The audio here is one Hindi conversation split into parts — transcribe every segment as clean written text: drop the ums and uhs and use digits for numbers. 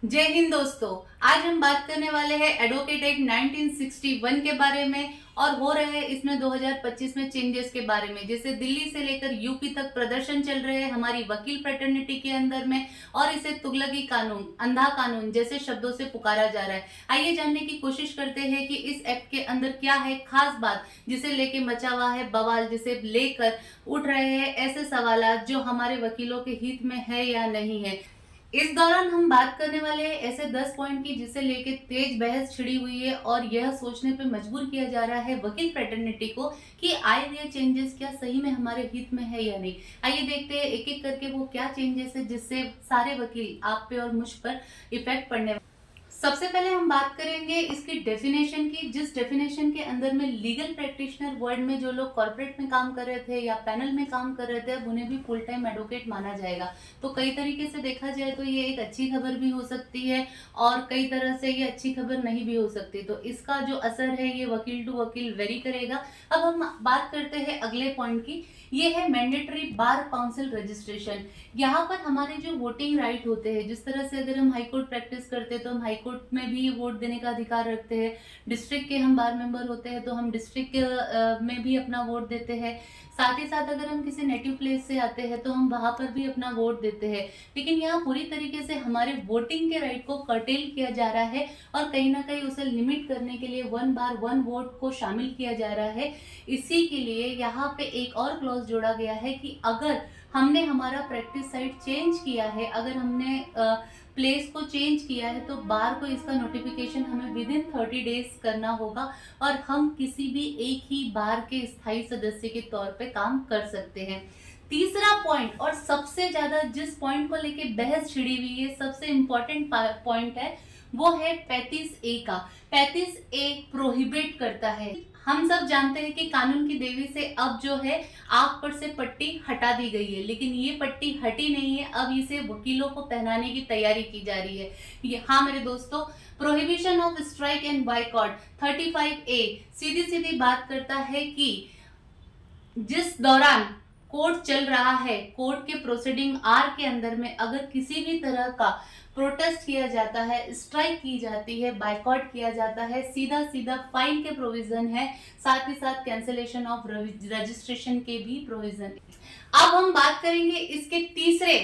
जय हिंद दोस्तों। आज हम बात करने वाले हैं एडवोकेट एक्ट 1961 के बारे में और हो रहे हैं इसमें 2025 में चेंजेस के बारे में। जैसे दिल्ली से लेकर यूपी तक प्रदर्शन चल रहे हैं हमारी वकील फ्रेटर्निटी के अंदर में और इसे तुगलकी कानून, अंधा कानून जैसे शब्दों से पुकारा जा रहा है। आइए जानने की कोशिश करते हैं कि इस एक्ट के अंदर क्या है खास बात जिसे लेके मचा हुआ है बवाल, जिसे लेकर उठ रहे हैं ऐसे सवालात जो हमारे वकीलों के हित में है या नहीं है। इस दौरान हम बात करने वाले हैं ऐसे 10 पॉइंट की जिसे लेके तेज बहस छिड़ी हुई है और यह सोचने पे मजबूर किया जा रहा है वकील फ्रेटर्निटी को कि आए हुए चेंजेस क्या सही में हमारे हित में है या नहीं। आइए देखते हैं एक एक करके वो क्या चेंजेस है जिससे सारे वकील आप पे और मुझ पर इफेक्ट पड़ने। सबसे पहले हम बात करेंगे इसकी डेफिनेशन की, जिस डेफिनेशन के अंदर में लीगल प्रैक्टिशनर वर्ड में जो लोग कॉर्पोरेट में काम कर रहे थे या पैनल में काम कर रहे थे अब उन्हें भी फुल टाइम एडवोकेट माना जाएगा। तो कई तरीके से देखा जाए तो ये एक अच्छी खबर भी हो सकती है और कई तरह से ये अच्छी खबर नहीं भी हो सकती। तो इसका जो असर है ये वकील टू वकील वेरी करेगा। अब हम बात करते हैं अगले पॉइंट की, ये है मैंडेटरी बार काउंसिल रजिस्ट्रेशन। यहाँ पर हमारे जो वोटिंग राइट होते हैं, जिस तरह से अगर हम हाईकोर्ट प्रैक्टिस करते हैं तो हम हाईकोर्ट में भी वोट देने का अधिकार रखते हैं। डिस्ट्रिक्ट के हम बार मेंबर होते हैं तो हम डिस्ट्रिक्ट में भी अपना वोट देते हैं। साथ ही साथ अगर हम किसी नेटिव प्लेस से आते हैं तो हम वहां पर भी अपना वोट देते हैं। लेकिन यहाँ पूरी तरीके से हमारे वोटिंग के राइट को कर्टेल किया जा रहा है और कहीं ना कहीं उसे लिमिट करने के लिए 1 बार 1 वोट को शामिल किया जा रहा है। इसी के लिए यहाँ पे एक और क्लॉज जोड़ा गया है कि अगर हमने हमारा प्रैक्टिस साइट चेंज किया है, अगर हमने प्लेस को चेंज किया है तो बार को इसका नोटिफिकेशन हमें विद इन 30 डेज करना होगा और हम किसी भी एक ही बार के स्थायी सदस्य के तौर पे काम कर सकते हैं। तीसरा पॉइंट और सबसे ज्यादा जिस पॉइंट को लेके बहस छिड़ी हुई है, सबसे इंपॉर्टेंट पॉइंट है, वो है 35A का। 35A प्रोहिबिट करता है। हम सब जानते हैं कि कानून की देवी से अब जो है आंख पर से पट्टी हटा दी गई है, लेकिन ये पट्टी हटी नहीं है, अब इसे वकीलों को पहनाने की तैयारी की जा रही है। हाँ मेरे दोस्तों, prohibition of strike and boycott 35A सीधी सीधी बात करता है कि जिस दौरान कोर्ट चल रहा है, कोर्ट के प्रोसीडिंग आर के अंदर में अगर किसी भी तरह का प्रोटेस्ट किया जाता है, स्ट्राइक की जाती है, बायकॉट किया जाता है, सीधा सीधा फाइन के प्रोविजन है, साथ ही साथ कैंसिलेशन ऑफ रजिस्ट्रेशन के भी प्रोविजन। अब हम बात करेंगे इसके तीसरे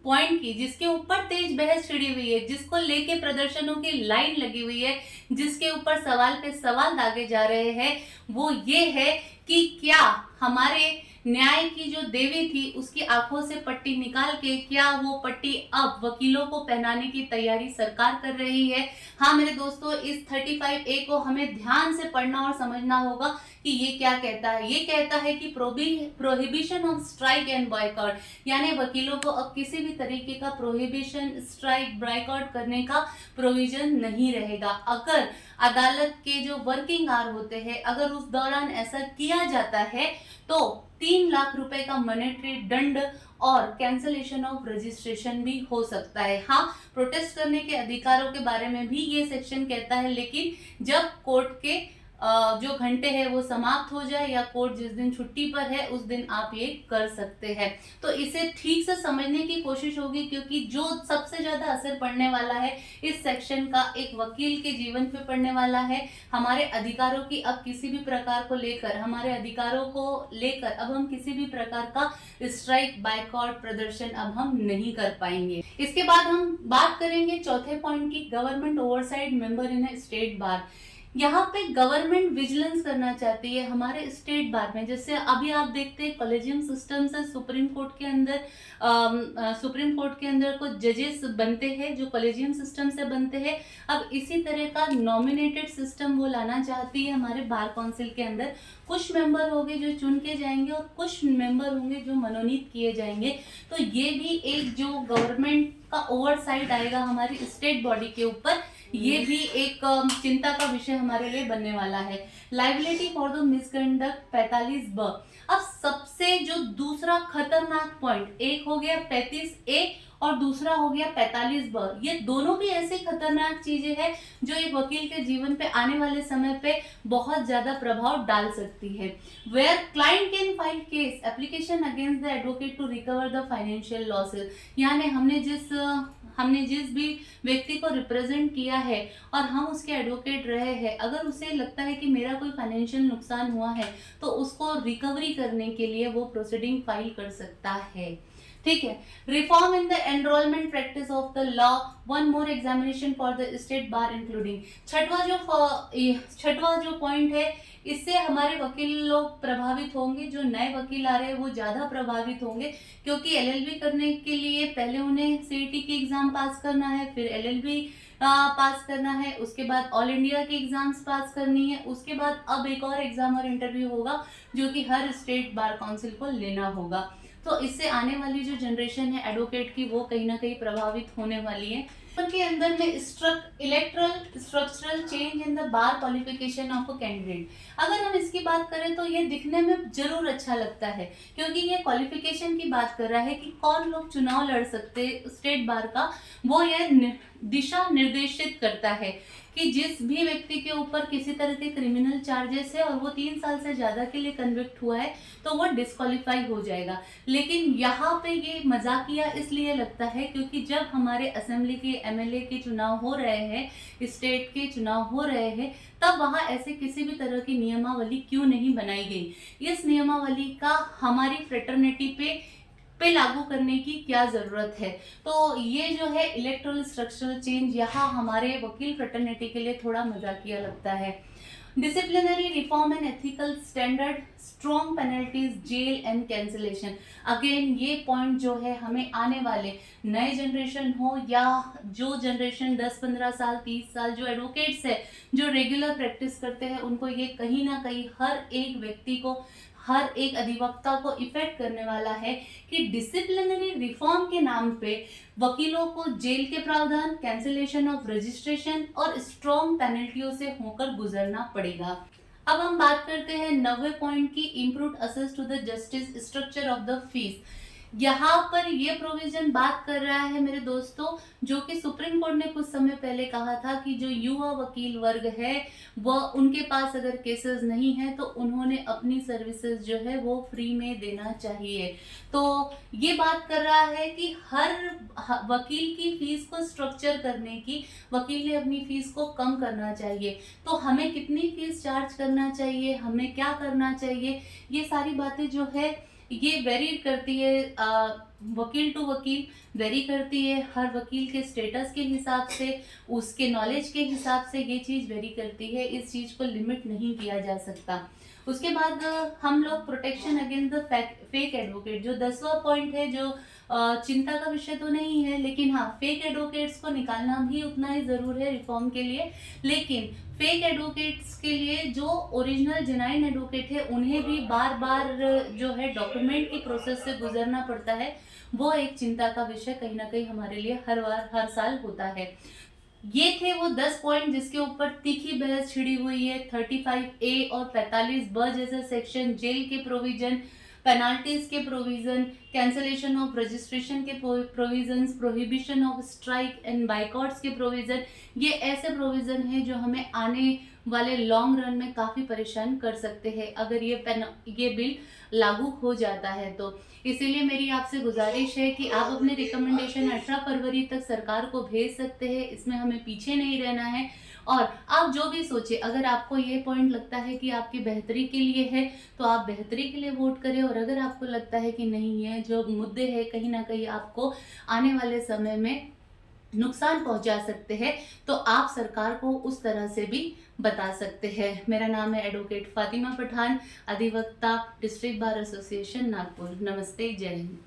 पॉइंट की जिसके ऊपर तेज बहस छिड़ी हुई है, जिसको लेके प्रदर्शनों की लाइन लगी हुई है, जिसके ऊपर सवाल पे सवाल दागे जा रहे हैं। वो ये है कि क्या हमारे न्याय की जो देवी थी उसकी आंखों से पट्टी निकाल के क्या वो पट्टी अब वकीलों को पहनाने की तैयारी सरकार कर रही है। हाँ मेरे दोस्तों, इस 35A को हमें ध्यान से पढ़ना और समझना होगा कि ये क्या कहता है। ये कहता है कि prohibition of strike and boycott, यानी वकीलों को अब किसी भी तरीके का प्रोहिबिशन, स्ट्राइक, बॉयकॉट करने का प्रोविजन नहीं रहेगा। अगर अदालत के जो वर्किंग आवर होते हैं अगर उस दौरान ऐसा किया जाता है तो 3 लाख रुपए का मॉनेटरी दंड और कैंसलेशन ऑफ रजिस्ट्रेशन भी हो सकता है। हाँ, प्रोटेस्ट करने के अधिकारों के बारे में भी ये सेक्शन कहता है, लेकिन जब कोर्ट के जो घंटे हैं वो समाप्त हो जाए या कोर्ट जिस दिन छुट्टी पर है उस दिन आप ये कर सकते हैं। तो इसे ठीक से समझने की कोशिश होगी क्योंकि जो सबसे ज्यादा असर पड़ने वाला है इस सेक्शन का एक वकील के जीवन पे पड़ने वाला है। हमारे अधिकारों की अब किसी भी प्रकार को लेकर, हमारे अधिकारों को लेकर अब हम किसी भी प्रकार का स्ट्राइक, बायकॉट, प्रदर्शन अब हम नहीं कर पाएंगे। इसके बाद हम बात करेंगे चौथे पॉइंट की, government oversight member in state bar. यहाँ पे गवर्नमेंट विजिलेंस करना चाहती है हमारे स्टेट बार में। जैसे अभी आप देखते हैं कॉलेजियम सिस्टम से सुप्रीम कोर्ट के अंदर कुछ जजेस बनते हैं जो कॉलेजियम सिस्टम से बनते हैं। अब इसी तरह का नॉमिनेटेड सिस्टम वो लाना चाहती है हमारे बार काउंसिल के अंदर। कुछ मेंबर होंगे जो चुन के जाएंगे और कुछ मेंबर होंगे जो मनोनीत किए जाएंगे। तो ये भी एक जो गवर्नमेंट का ओवरसाइट आएगा हमारी स्टेट बॉडी के ऊपर, ये भी एक चिंता का विषय हमारे लिए बनने वाला है। Liability for the misconduct 45B। अब सबसे जो दूसरा खतरनाक पॉइंट, एक हो गया 35A और दूसरा हो गया 45B। ये दोनों भी ऐसी खतरनाक चीजें हैं जो एक वकील के जीवन पे आने वाले समय पे बहुत ज्यादा प्रभाव डाल सकती है। Where client can file case application against the advocate to recover the financial losses, यानी हमने जिस हमने जिस भी व्यक्ति को रिप्रेजेंट किया है और हम उसके एडवोकेट रहे हैं, अगर उसे लगता है कि मेरा कोई फाइनेंशियल नुकसान हुआ है तो उसको रिकवरी करने के लिए वो प्रोसीडिंग फाइल कर सकता है। ठीक है। Reform in the enrolment practice of the law, one more examination for the state bar including. छठवां जो पॉइंट है, इससे हमारे वकील लोग प्रभावित होंगे, जो नए वकील आ रहे हैं वो ज्यादा प्रभावित होंगे, क्योंकि एलएलबी करने के लिए पहले उन्हें सीईटी की एग्जाम पास करना है, फिर एलएलबी पास करना है, उसके बाद ऑल इंडिया की एग्जाम्स पास करनी है, उसके बाद अब एक और एग्जाम और इंटरव्यू होगा जो कि हर स्टेट बार काउंसिल को लेना होगा। तो इससे आने वाली जो जनरेशन है एडवोकेट की वो कहीं ना कहीं प्रभावित होने वाली है। उनके अंदर में electoral structural change in the bar qualification of a candidate, अगर हम इसकी बात करें तो ये दिखने में जरूर अच्छा लगता है, क्योंकि ये क्वालिफिकेशन की बात कर रहा है कि कौन लोग चुनाव लड़ सकते स्टेट बार का, वो ये दिशा निर्देशित करता है कि जिस भी व्यक्ति के ऊपर किसी तरह के क्रिमिनल चार्जेस है और वो 3 साल से ज्यादा के लिए कन्विक्ट हुआ है तो वो डिस्क्वालीफाई हो जाएगा। लेकिन यहाँ पे ये मजाकिया इसलिए लगता है क्योंकि जब हमारे असेंबली के एमएलए के चुनाव हो रहे हैं, स्टेट के चुनाव हो रहे हैं, तब वहां ऐसे किसी भी तरह की नियमावली क्यों नहीं बनाई गई। इस नियमावली का हमारी फ्रेटर्निटी पे लागू करने की क्या जरूरत है। तो ये जो है इलेक्टोरल स्ट्रक्चरल चेंज यहाँ हमारे वकील फ्रेटर्निटी के लिए थोड़ा मजाकिया लगता है। Disciplinary reform and ethical standard, strong penalties, jail and cancellation. Again ये पॉइंट जो है हमें आने वाले नए जनरेशन हो या जो जनरेशन 10-15 साल 30 साल जो एडवोकेट्स है जो रेगुलर प्रैक्टिस करते हैं, उनको ये कहीं ना कहीं हर एक व्यक्ति को, हर एक अधिवक्ता को इफेक्ट करने वाला है कि डिसिप्लिनरी रिफॉर्म के नाम पे वकीलों को जेल के प्रावधान, कैंसिलेशन ऑफ रजिस्ट्रेशन और स्ट्रॉन्ग पेनल्टियों से होकर गुजरना पड़ेगा। अब हम बात करते हैं 90 पॉइंट की, improve access to the justice, structure of the fees. यहाँ पर ये प्रोविजन बात कर रहा है मेरे दोस्तों, जो कि सुप्रीम कोर्ट ने कुछ समय पहले कहा था कि जो युवा वकील वर्ग है वह उनके पास अगर केसेस नहीं है तो उन्होंने अपनी सर्विसेज जो है वो फ्री में देना चाहिए। तो ये बात कर रहा है कि हर वकील की फीस को स्ट्रक्चर करने की, वकील ने अपनी फीस को कम करना चाहिए। तो हमें कितनी फीस चार्ज करना चाहिए, हमें क्या करना चाहिए, ये सारी बातें जो है ये वेरी करती है, वकील टू वकील वेरी करती है, हर वकील के स्टेटस के हिसाब से, उसके नॉलेज के हिसाब से ये चीज़ वेरी करती है। इस चीज़ को लिमिट नहीं किया जा सकता। उसके बाद हम लोग protection against the fake advocate, जो 10वां पॉइंट है, जो चिंता का विषय तो नहीं है, लेकिन हाँ फेक एडवोकेट्स को निकालना भी उतना ही जरूर है रिफॉर्म के लिए। लेकिन फेक एडवोकेट्स के लिए जो ओरिजिनल जेन्युइन एडवोकेट है उन्हें भी बार बार जो है डॉक्यूमेंट की प्रोसेस से गुजरना पड़ता है, वो एक चिंता का विषय कहीं ना कहीं हमारे लिए हर साल होता है। ये थे वो 10 पॉइंट जिसके ऊपर तीखी बहस छिड़ी हुई है। 35A और 45B जैसे सेक्शन, जेल के प्रोविजन, पेनाल्टीज के प्रोविजन, कैंसलेशन ऑफ रजिस्ट्रेशन के provisions, prohibition of strike and boycotts के प्रोविजन, ये ऐसे प्रोविजन है जो हमें आने वाले लॉन्ग रन में काफी परेशान कर सकते हैं अगर ये बिल लागू हो जाता है तो। इसीलिए मेरी आपसे गुजारिश है कि आप अपने रिकमेंडेशन 18 फरवरी तक सरकार को भेज सकते हैं, इसमें हमें पीछे नहीं रहना है। और आप जो भी सोचे, अगर आपको ये पॉइंट लगता है कि आपकी बेहतरी के लिए है तो आप बेहतरी के लिए वोट करें, और अगर आपको लगता है कि नहीं है, जो मुद्दे हैं कहीं ना कहीं आपको आने वाले समय में नुकसान पहुंचा सकते हैं, तो आप सरकार को उस तरह से भी बता सकते हैं। मेरा नाम है एडवोकेट फातिमा पठान, अधिवक्ता, डिस्ट्रिक्ट बार एसोसिएशन नागपुर। नमस्ते, जय हिंद।